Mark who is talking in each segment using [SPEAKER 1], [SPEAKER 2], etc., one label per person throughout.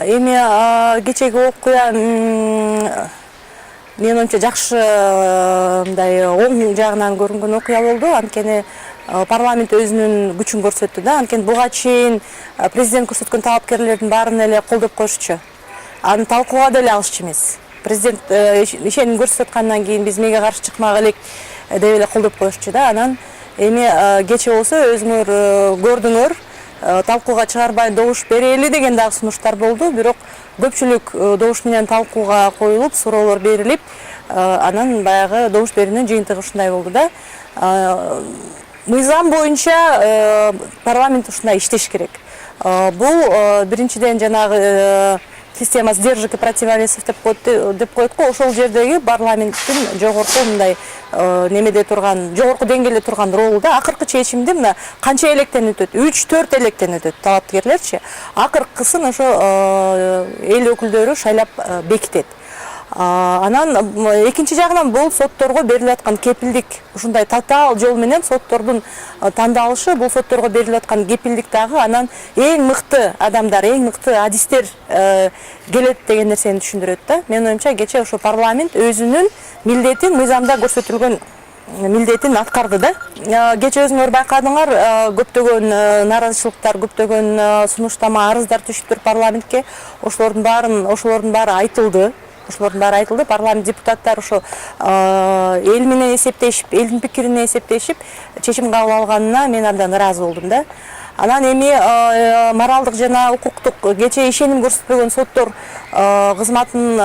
[SPEAKER 1] эми кечеги окуя менин оюмча жакшы мындай оң жагынан көрүнгөн окуя болду. Анткени парламент өзүнүн күчүн көрсөттү да. Анткени буга чейин президент көрсөткөн талапкерлердин баарын эле колдоп коюшчу. Аны талкууга деле алышчу эмес. Президент ишеним көрсөтүп аткандан кийин биз мега каршы чыкмак элек деп эле колдоп коюшчу да. Анан эми кече болсо өзүңөр көрдүңөр, талкууга чыгарбай добуш берели деген дагы сунуштар болду. Бирок көпчүлүк добуш менен талкууга коюлуп, суроолор берилип, анан баягы добуш берүүнүн жыйынтыгы ушундай болду да. Мыйзам боюнча парламент ушундай иштеш керек. Бул биринчиден жанагы система сдержек и противовесов деп коет го, ошол жердеги парламенттин жогорку мындай немеде турган, жогорку деңгээлде турган ролу да. Акыркы чечимди мына канча электен өтөт? 3-4 электен өтөт талапкерлерчи. Акыркысын ошо эл өкүлдөрү шайлап бекитет. Анан экинчи жагынан бул сотторго берилип аткан кепилдик, ушундай татаал жол менен соттордун тандалышы, бул сотторго берилип аткан кепилдик дагы анан эң мыкты адамдар, эң мыкты адистер келет деген нерсени түшүндүрөт да. Менин оюмча кече ошо парламент өзүнүн милдетин, мыйзамда көрсөтүлгөн милдетин аткарды да. Кече өзүңөр байкадыңар, көптөгөн нааразычылыктар, көптөгөн сунуштама, арыздар түшүптүр парламентке. Ошолордун баары айтылды. Парламент депутаттары ошо эл менен эсептешип, элдин пикирине эсептешип, чечим кабыл алганына мен абдан ыраазы болдум да. Анан эми моралдык жана укуктук кече ишеним көрсөтпөгөн соттор кызматын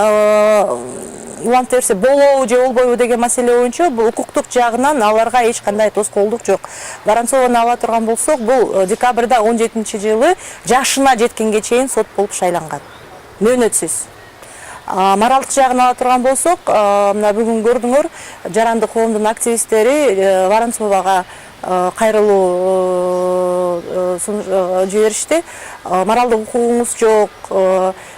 [SPEAKER 1] улантып берсе болобу же болбойбу деген маселе боюнча бул укуктук жагынан аларга эч кандай тоскоолдук жок. Воронцованы ала турган болсок, бул декабрда 17-жылы жашына жеткенге чейин сот болуп шайланган. Мөөнөтсүз. Моралдык жагын ала турган болсок, мына бүгүн көрдүңөр, жарандык коомдун активисттери Воронцовага кайрылуу жиберишти. Моралдык укугуңуз жок,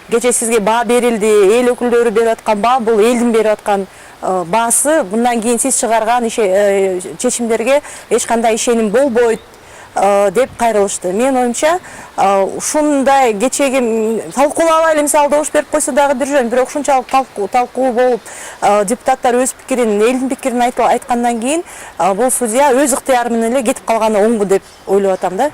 [SPEAKER 1] кече сизге баа берилди, эл өкүлдөрү берип аткан баа, бул элдин берип аткан баасы, мындан кийин сиз чыгарган чечимдерге эч кандай ишеним болбойт деп кайрылышты. Мен оюмча ушундай кечеги талкуулабай эле мисалы добуш берип койсо дагы бир жөн, бирок ушунчалык талкуу болуп депутаттар өз пикирин, элдин пикирин айткандан кийин бул судья өз ыктыяры менен эле кетип калганы оңбу деп ойлоп атам да.